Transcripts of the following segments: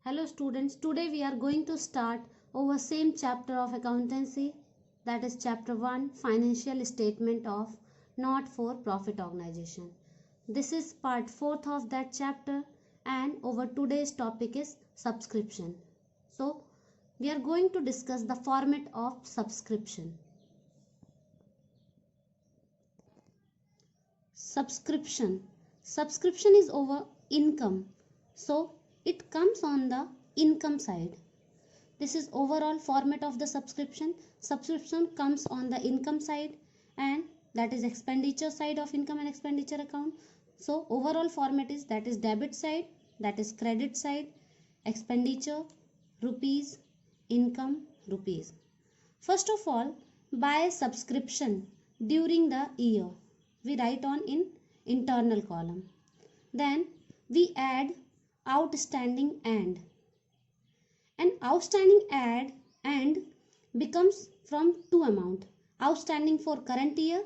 Hello students, today we are going to start our same chapter of accountancy, that is chapter 1, financial statement of not for profit organization. This is part 4th of that chapter and our today's topic is subscription. So we are going to discuss the format of subscription. Subscription is over income, so it comes on the income side. This is overall format of the subscription. Subscription comes on the income side and that is expenditure side of income and expenditure account. So overall format is that is debit side, that is credit side, expenditure, rupees, income, rupees. First of all, buy subscription during the year. We write on in internal column. Then we add outstanding and outstanding add and becomes from two amount, outstanding for current year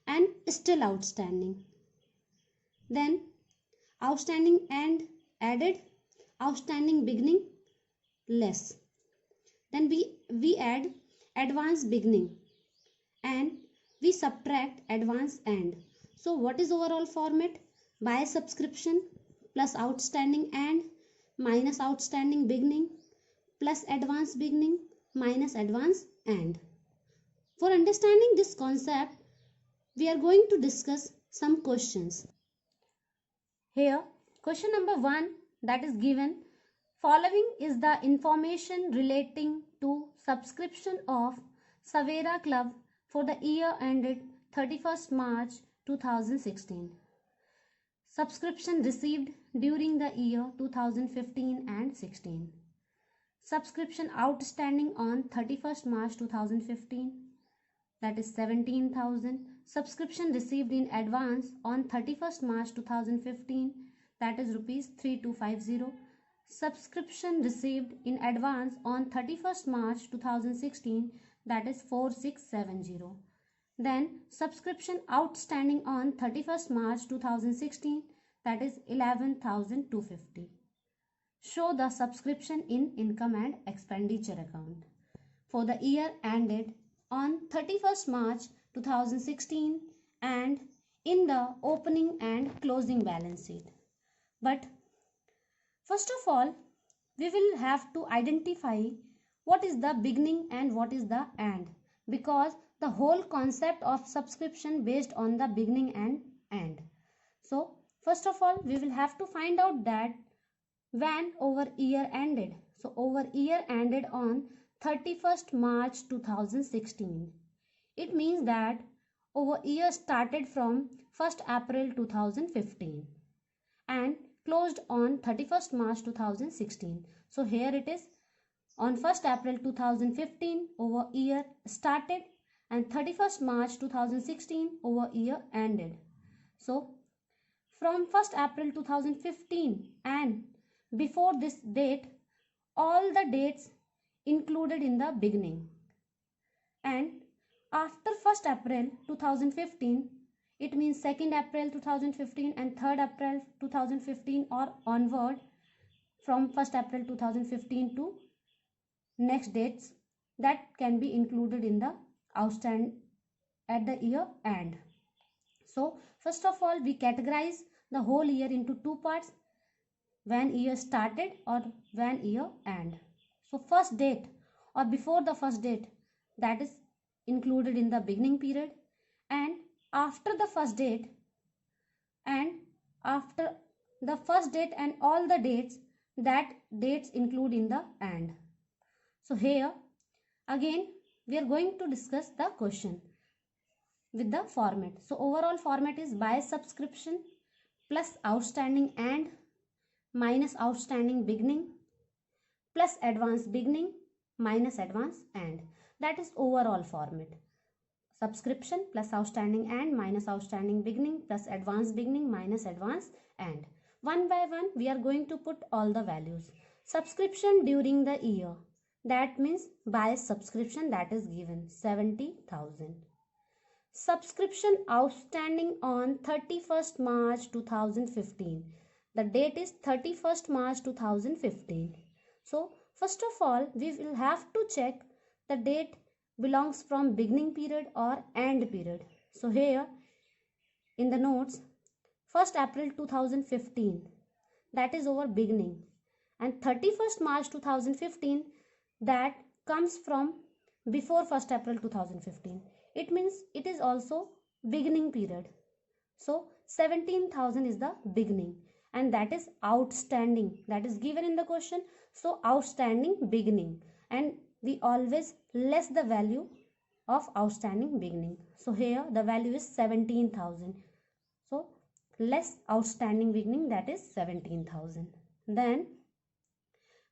and still outstanding. Then outstanding and added, outstanding beginning less. Then we add advance beginning and we subtract advance end. So what is overall format? Buy subscription plus outstanding and minus outstanding beginning plus advance beginning minus advance end. For understanding this concept, we are going to discuss some questions. Here, question number 1 that is given. Following is the information relating to subscription of Savera Club for the year ended 31st March 2016. Subscription received during the year 2015 and 16. Subscription outstanding on 31st March 2015, that is 17,000. Subscription received in advance on 31st March 2015, that is rupees 3250. Subscription received in advance on 31st March 2016, that is 4670. Then subscription outstanding on 31st March 2016, that is 11,250. Show the subscription in income and expenditure account for the year ended on 31st March 2016 and in the opening and closing balance sheet. But first of all, we will have to identify what is the beginning and what is the end, because the whole concept of subscription based on the beginning and end. So first of all, we will have to find out that when our year ended. So our year ended on 31st March 2016. It means that our year started from 1st April 2015 and closed on 31st March 2016. So here it is, on 1st April 2015 our year started and 31st March 2016 our year ended. So from 1st April 2015 and before this date, all the dates included in the beginning, and after 1st April 2015, it means 2nd April 2015 and 3rd April 2015 or onward, from 1st April 2015 to next dates, that can be included in the outstanding at the year end. So first of all, we categorize the whole year into two parts, when year started or when year end. So first date or before the first date, that is included in the beginning period, and after the first date and after the first date and all the dates, that dates include in the end. So here again we are going to discuss the question with the format. So overall format is buy subscription plus outstanding and minus outstanding beginning plus advance beginning minus advance end. That is overall format. Subscription plus outstanding and minus outstanding beginning plus advance beginning minus advance end. One by one we are going to put all the values. Subscription during the year, that means buy subscription, that is given 70,000. Subscription outstanding on 31st March 2015. The date is 31st March 2015. So first of all, we will have to check the date belongs from beginning period or end period. So here in the notes, 1st April 2015, that is our beginning, and 31st March 2015, that comes from before 1st April 2015. It means it is also beginning period. So 17,000 is the beginning, and that is outstanding, that is given in the question. So outstanding beginning, and we always less the value of outstanding beginning. So here the value is 17,000. So less outstanding beginning, that is 17,000. Then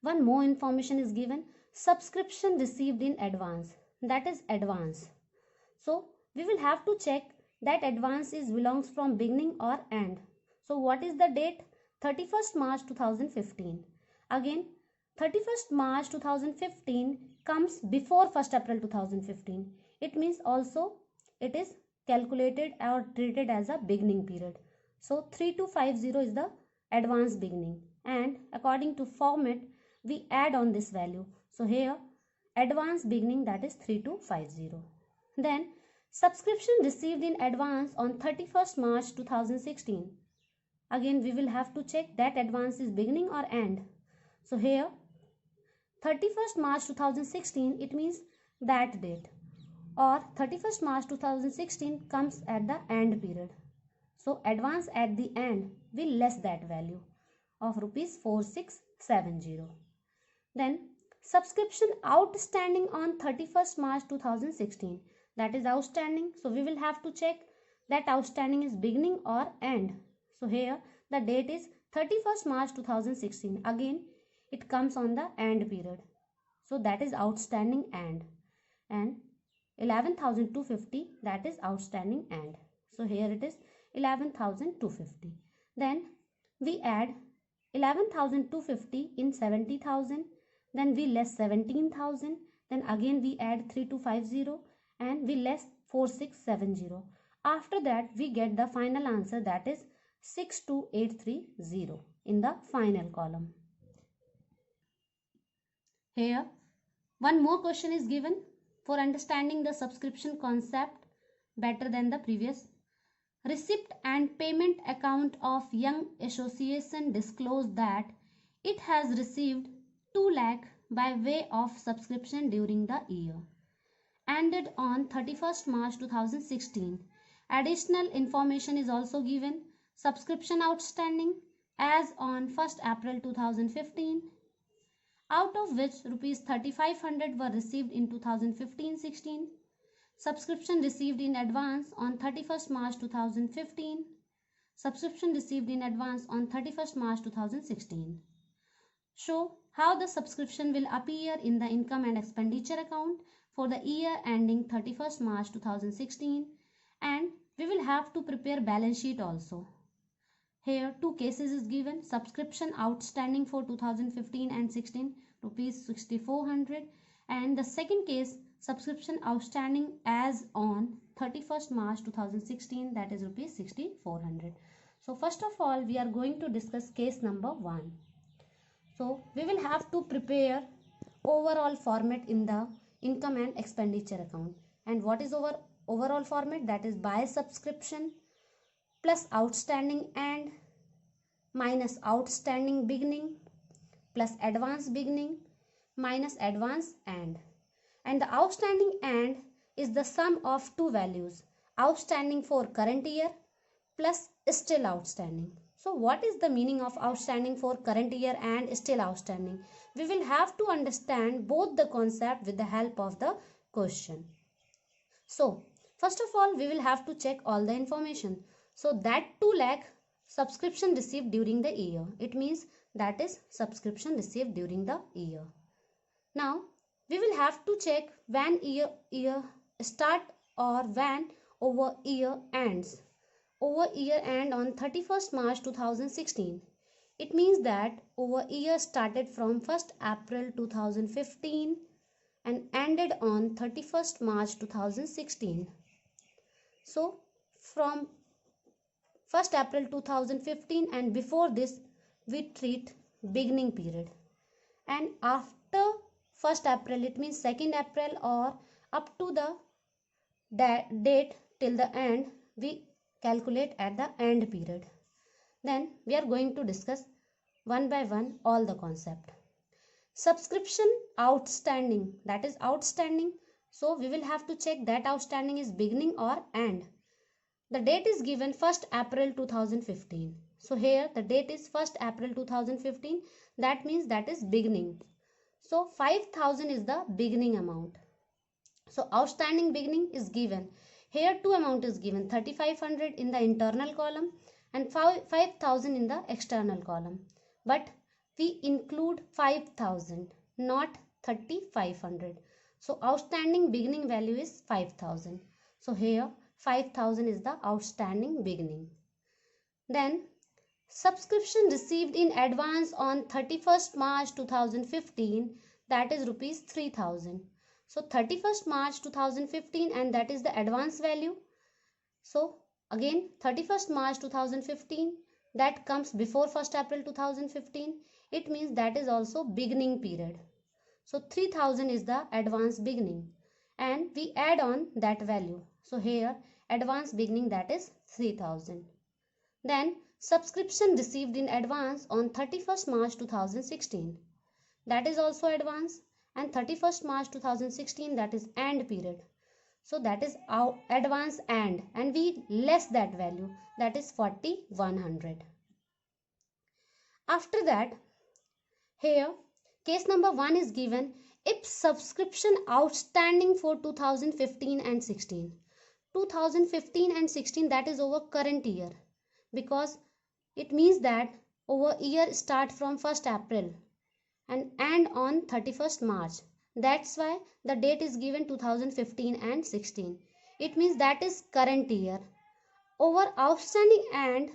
one more information is given, subscription received in advance, that is advance. So we will have to check that advance is belongs from beginning or end. So what is the date? 31st March 2015. Again 31st March 2015 comes before 1st April 2015. It means also it is calculated or treated as a beginning period. So 3250 is the advance beginning, and according to format we add on this value. So here advance beginning, that is 3250. Then subscription received in advance on 31st March 2016. Again we will have to check that advance is beginning or end. So here 31st March 2016, it means that date, or 31st March 2016 comes at the end period. So advance at the end will less that value of rupees 4670. Then subscription outstanding on 31st March 2016, that is outstanding. So we will have to check that outstanding is beginning or end. So here the date is 31st March 2016. Again it comes on the end period. So that is outstanding end, and 11,250, that is outstanding end. So here it is 11,250. Then we add 11,250 in 70,000. Then we less 17,000. Then again we add 3250 and we less 4670. After that we get the final answer, that is 62830 in the final column. Here one more question is given for understanding the subscription concept better than the previous. Receipt and payment account of Young Association disclosed that it has received 2 lakh by way of subscription during the year ended on 31st March 2016. Additional information is also given. Subscription outstanding as on 1st April 2015, out of which rupees 3,500 were received in 2015-16. Subscription received in advance on 31st March 2015. Subscription received in advance on 31st March 2016. Show how the subscription will appear in the income and expenditure account for the year ending 31st March 2016, and we will have to prepare balance sheet also. Here 2 cases is given. Subscription outstanding for 2015 and 16 rupees 6,400, and the second case subscription outstanding as on 31st March 2016, that is rupees 6,400. So first of all we are going to discuss case number 1. So we will have to prepare overall format in the income and expenditure account. And what is our overall format? That is by subscription plus outstanding end minus outstanding beginning plus advance beginning minus advance end. And the outstanding end is the sum of 2 values, outstanding for current year plus still outstanding. So what is the meaning of outstanding for current year and still outstanding? We will have to understand both the concept with the help of the question. So first of all we will have to check all the information. So that 2 lakh subscription received during the year, it means that is subscription received during the year. Now we will have to check when year start or when over year ends. Over year end on 31st March 2016. It means that over year started from 1st April 2015 and ended on 31st March 2016. So from 1st April 2015 and before this we treat beginning period, and after 1st April, it means 2nd April, or up to the date till the end, we calculate at the end period. Then we are going to discuss one by one all the concept. Subscription outstanding, that is outstanding. So we will have to check that outstanding is beginning or end. The date is given 1st April 2015. So here the date is 1st April 2015. That means that is beginning. So 5,000 is the beginning amount. So outstanding beginning is given. Here two amount is given, 3,500 in the internal column and 5,000 in the external column. But we include 5,000, not 3,500. So outstanding beginning value is 5,000. So here 5,000 is the outstanding beginning. Then subscription received in advance on 31st March 2015, that is rupees 3,000. So 31st March 2015, and that is the advance value. So again 31st March 2015, that comes before 1st April 2015. It means that is also beginning period. So 3,000 is the advance beginning and we add on that value. So here advance beginning, that is 3,000. Then subscription received in advance on 31st March 2016. That is also advance, and 31st March 2016, that is end period. So that is our advance and we less that value, that is 4,100. After that, here case number 1 is given if subscription outstanding for 2015 and 16. 2015 and 16, that is over current year, because it means that over year start from 1st April and end on 31st March. That's why the date is given 2015 and 16. It means that is current year. Over outstanding and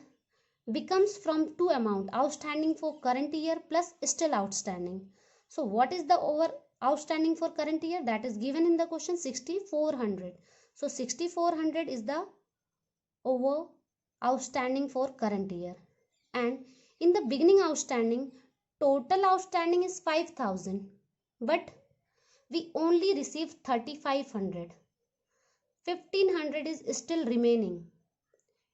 becomes from two amount, outstanding for current year plus still outstanding. So what is the over outstanding for current year? That is given in the question, 6,400. So 6,400 is the over outstanding for current year. And in the beginning outstanding, total outstanding is 5,000, but we only received 3,500. 1,500 is still remaining.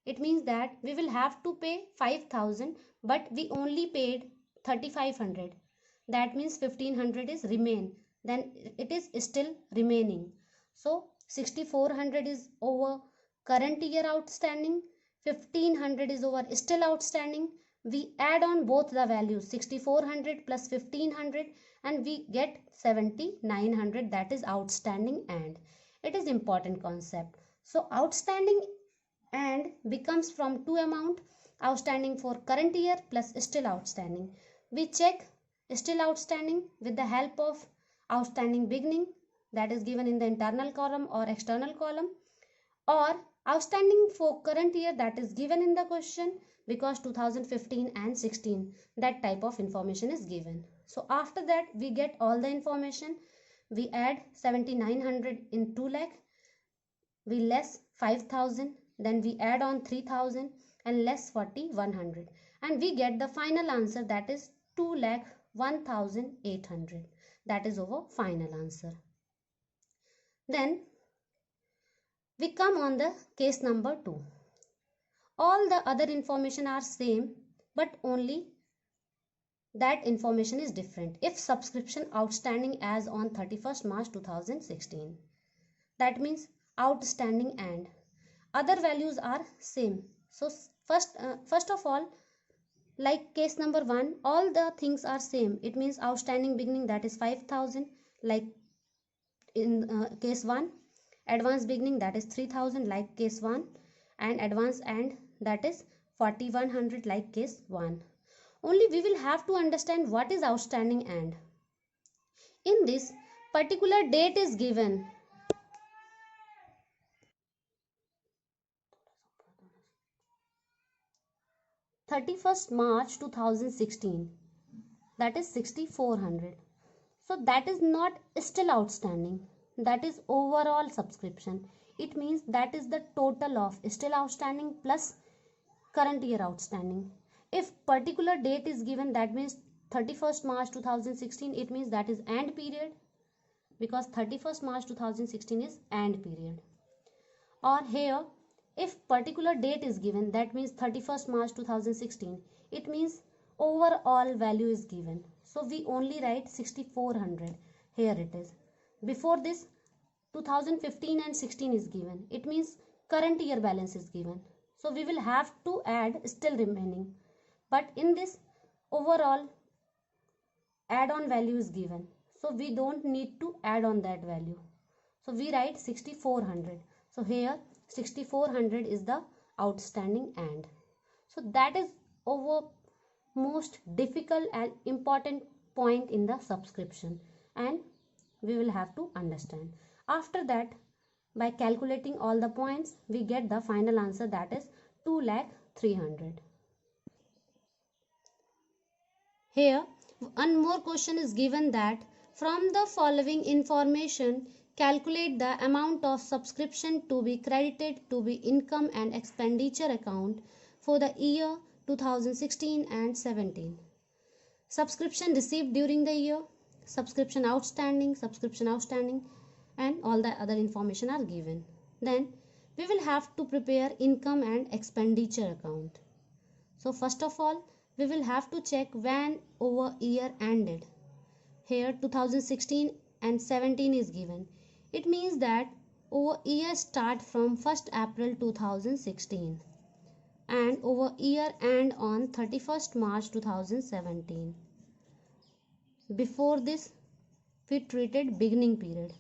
It means that we will have to pay 5,000, but we only paid 3,500. That means 1,500 is remain. Then it is still remaining. So 6,400 is over current year outstanding. 1,500 is over still outstanding. We add on both the values, 6,400 plus 1,500, and we get 7,900, that is outstanding and. It is important concept. So outstanding and becomes from two amount, outstanding for current year plus still outstanding. We check still outstanding with the help of outstanding beginning, that is given in the internal column or external column, or outstanding for current year, that is given in the question, because 2015 and 16 that type of information is given. So after that we get all the information. We add 7,900 in 2 lakh, we less 5,000, then we add on 3,000 and less 4,100, and we get the final answer, that is 2,01,800. That is our final answer. Then we come on the case number 2. All the other information are same, but only that information is different. If subscription outstanding as on 31st March 2016, that means outstanding and other values are same. So first of all, like case number 1, all the things are same. It means outstanding beginning, that is 5,000, like in case 1. Advance beginning, that is 3,000, like case 1, and advance and, that is 4,100, like case 1. Only we will have to understand what is outstanding and. In this particular date is given. March 2016, that is 6,400. So that is not still outstanding, that is overall subscription. It means that is the total of still outstanding plus current year outstanding. If particular date is given, that means 31st March 2016, it means that is end period, because 31st March 2016 is end period. Or here, if particular date is given, that means 31st March 2016, it means overall value is given. So we only write 6400. Here it is. Before this, 2015 and 16 is given. It means current year balance is given. So we will have to add still remaining. But in this, overall add-on value is given. So we don't need to add on that value. So we write 6400. So here 6400 is the outstanding and. So that is our most difficult and important point in the subscription, and we will have to understand. After that, by calculating all the points, we get the final answer, that is 2,300,000. Here one more question is given, that from the following information calculate the amount of subscription to be credited to be income and expenditure account for the year 2016 and 17. Subscription received during the year, subscription outstanding, and all the other information are given. Then we will have to prepare income and expenditure account. So first of all, we will have to check when our year ended. Here 2016 and 17 is given. It means that our year start from 1st April 2016 and our year end on 31st March 2017. Before this, we treated beginning period,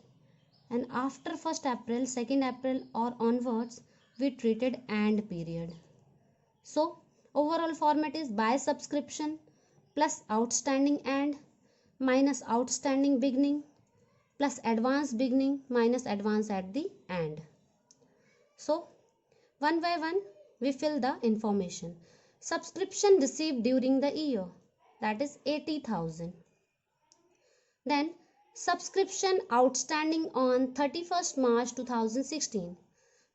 and after 1st April, 2nd April or onwards, we treated end period. So overall format is by subscription plus outstanding end minus outstanding beginning plus advance beginning minus advance at the end. So one by one we fill the information. Subscription received during the year, that is 80,000. Then subscription outstanding on 31st March 2016.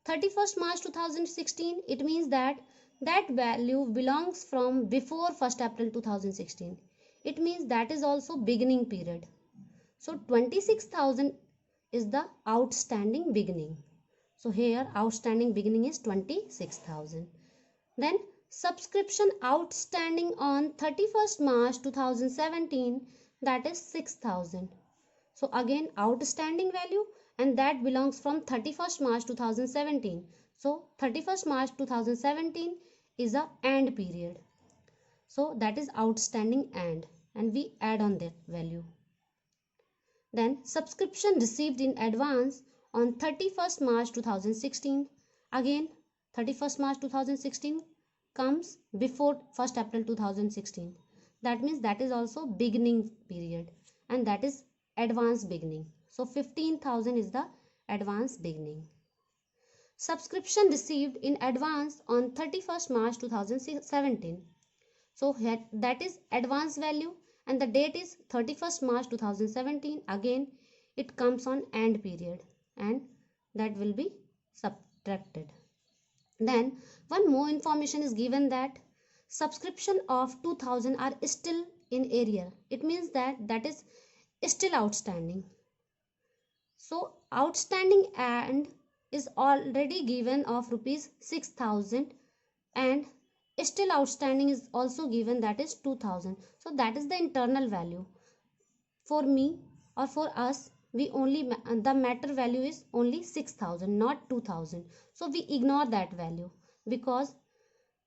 31st March 2016, it means that value belongs from before 1st April 2016. It means that is also beginning period. So 26,000 is the outstanding beginning. So here outstanding beginning is 26,000. Then subscription outstanding on 31st March 2017, that is 6,000. So again outstanding value, and that belongs from 31st March 2017. So 31st March 2017 is a end period. So that is outstanding and we add on that value. Then subscription received in advance on 31st March 2016. Again 31st March 2016 comes before 1st April 2016. That means that is also beginning period, and that is advance beginning. So 15,000 is the advance beginning. Subscription received in advance on 31st March 2017. So that is advance value, and the date is 31st March 2017. Again it comes on end period, and that will be subtracted. Then one more information is given, that subscription of 2000 are still in arrear. It means that is still outstanding. So outstanding and is already given of rupees 6,000, and still outstanding is also given, that is 2,000. So that is the internal value. For me or for us, we only the matter value is only 6,000, not 2,000. So we ignore that value because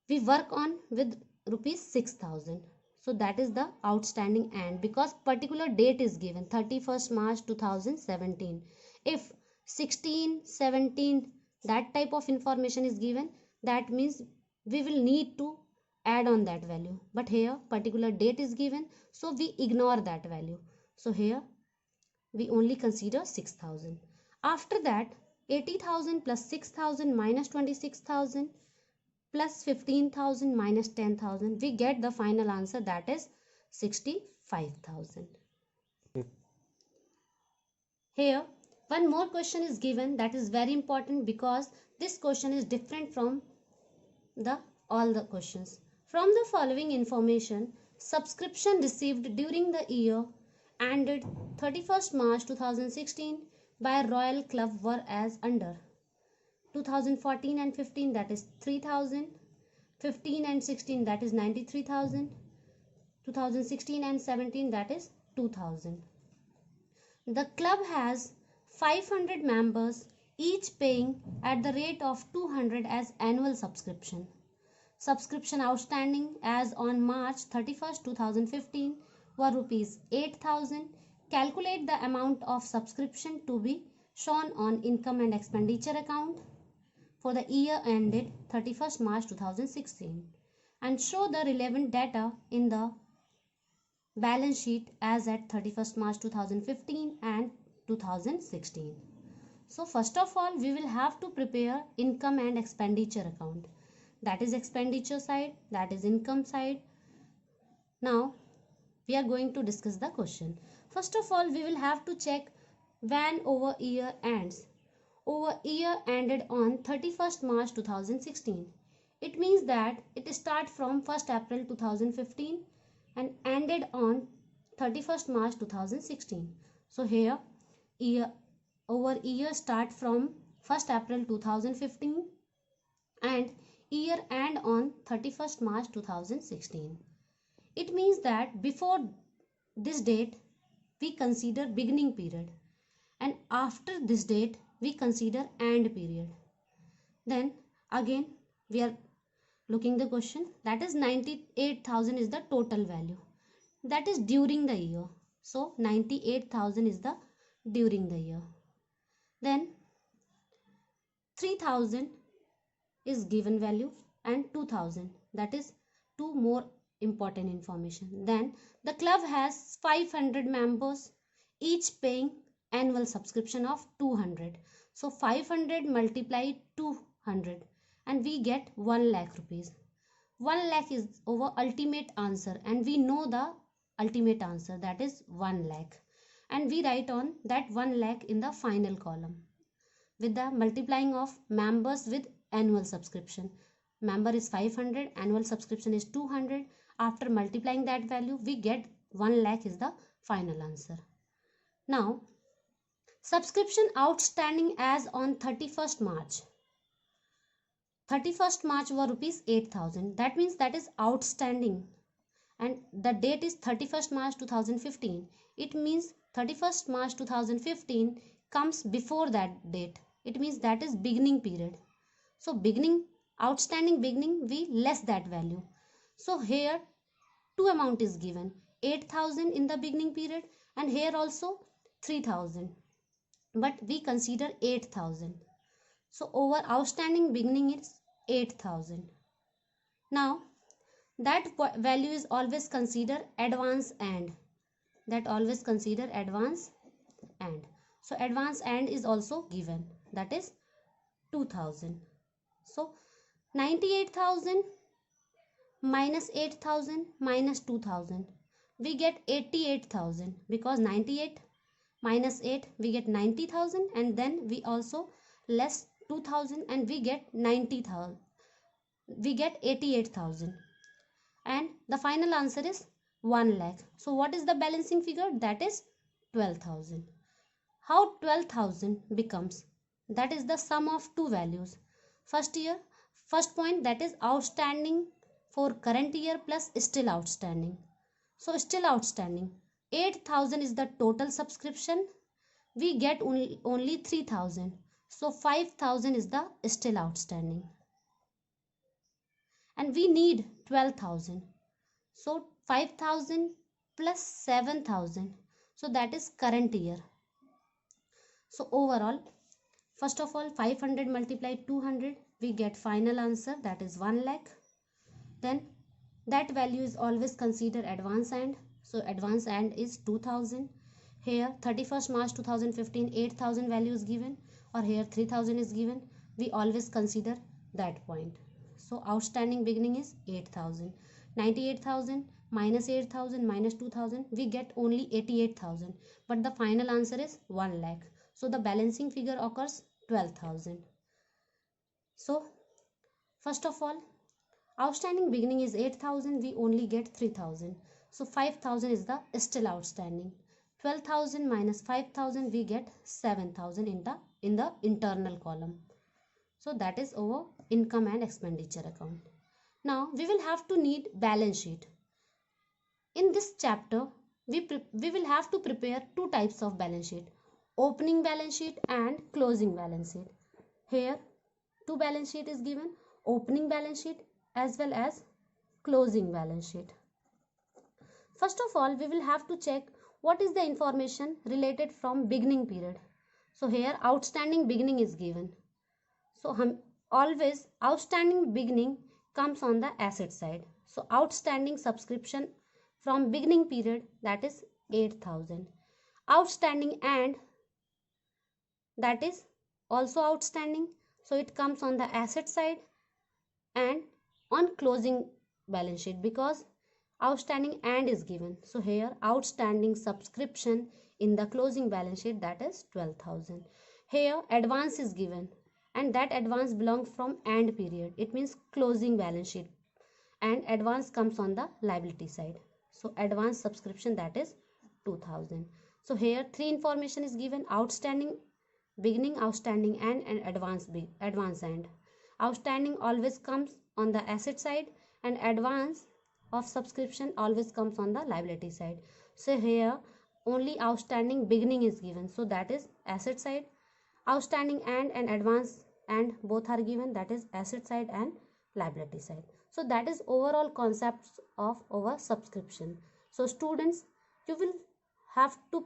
we work on with rupees 6,000. So that is the outstanding and, because particular date is given 31st March 2017. If 16, 17 that type of information is given, that means we will need to add on that value. But here particular date is given, so we ignore that value. So here we only consider 6,000. After that 80,000 plus 6,000 minus 26,000 plus 15,000 minus 10,000, we get the final answer, that is 65,000. Here one more question is given, that is very important because this question is different from all the questions. From the following information subscription received during the year ended 31st March 2016 by Royal Club were as under: 2014 and 15, that is 3000; 15 and 16, that is 93,000; 2016 and 17, that is 2000. The club has 500 members, each paying at the rate of 200 as annual subscription. Subscription outstanding as on March 31st, 2015 were rupees 8,000. Calculate the amount of subscription to be shown on income and expenditure account for the year ended 31st March 2016 and show the relevant data in the balance sheet as at 31st March 2015 and 2016. So first of all, we will have to prepare income and expenditure account. That is expenditure side, that is income side. Now we are going to discuss the question. First of all, we will have to check when over year ends. Over year ended on 31st March 2016. It means that it starts from 1st April 2015 and ended on 31st March 2016. So here over year start from 1st April 2015 and year end on 31st March 2016. It means that before this date we consider beginning period and after this date we consider end period. Then again we are looking the question, that is 98,000 is the total value, that is during the year. So 98,000 is the during the year. Then 3,000 is given value and 2,000, that is two more important information. Then the club has 500 members, each paying annual subscription of 200. So 500 multiplied 200 and we get 1 lakh rupees. 1 lakh is our ultimate answer and we know the ultimate answer, that is 1 lakh, and we write on that 1 lakh in the final column with the multiplying of members with annual subscription. Member is 500, annual subscription is 200. After multiplying that value we get 1 lakh is the final answer. Now subscription outstanding as on 31st March. 31st March were rupees 8,000. That means that is outstanding and the date is 31st March 2015. It means 31st March 2015 comes before that date. It means that is beginning period. So beginning, outstanding beginning, we less that value. So here two amount is given, 8,000 in the beginning period and here also 3,000. But we consider 8,000. So over outstanding beginning is 8,000. Now that value is always consider advance and. That always consider advance and. So advance and is also given, that is 2,000. So 98,000 minus 8,000 minus 2,000. We get 88,000 because 98 minus 8 we get 90,000 and then we also less 2,000 and we get 90,000. We get 88,000 and the final answer is 1 lakh. So what is the balancing figure? That is 12,000. How 12,000 becomes? That is the sum of two values. First point, that is outstanding for current year plus still outstanding. So still outstanding, 8,000 is the total subscription. We get only 3,000. So 5,000 is the still outstanding. And we need 12,000. So 5,000 plus 7,000. So that is current year. So overall, first of all 500 multiplied 200, we get final answer, that is 1 lakh. Then that value is always considered advance and. So advance and is 2,000. Here 31st March 2015 8,000 value is given or here 3,000 is given. We always consider that point. So outstanding beginning is 8,000. 98,000 minus 8,000 minus 2,000, we get only 88,000. But the final answer is 1 lakh. So the balancing figure occurs 12,000. So first of all, Outstanding beginning is 8,000, we only get 3,000. So 5,000 is the still outstanding. 12,000 minus 5,000, we get 7,000 in the internal column. So that is our income and expenditure account. Now we will have to need balance sheet. In this chapter, we will have to prepare two types of balance sheet, opening balance sheet and closing balance sheet. Here two balance sheet is given, opening balance sheet as well as closing balance sheet. First of all, we will have to check what is the information related from beginning period. So here outstanding beginning is given. So always outstanding beginning comes on the asset side. So outstanding subscription from beginning period, that is 8,000. Outstanding and that is also outstanding. So it comes on the asset side and on closing balance sheet because outstanding and is given. So here outstanding subscription in the closing balance sheet, that is 12,000. Here advance is given and that advance belongs from and period. It means closing balance sheet, and advance comes on the liability side. So advance subscription, that is 2,000. So here three information is given: outstanding beginning, outstanding and advance and. Outstanding always comes on the asset side and advance of subscription always comes on the liability side. So here only outstanding beginning is given, so that is asset side. Outstanding and advance and both are given, that is asset side and liability side. So that is overall concepts of our subscription. So students, you will have to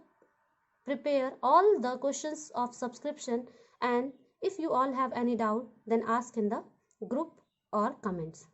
prepare all the questions of subscription, and if you all have any doubt then ask in the group or comments.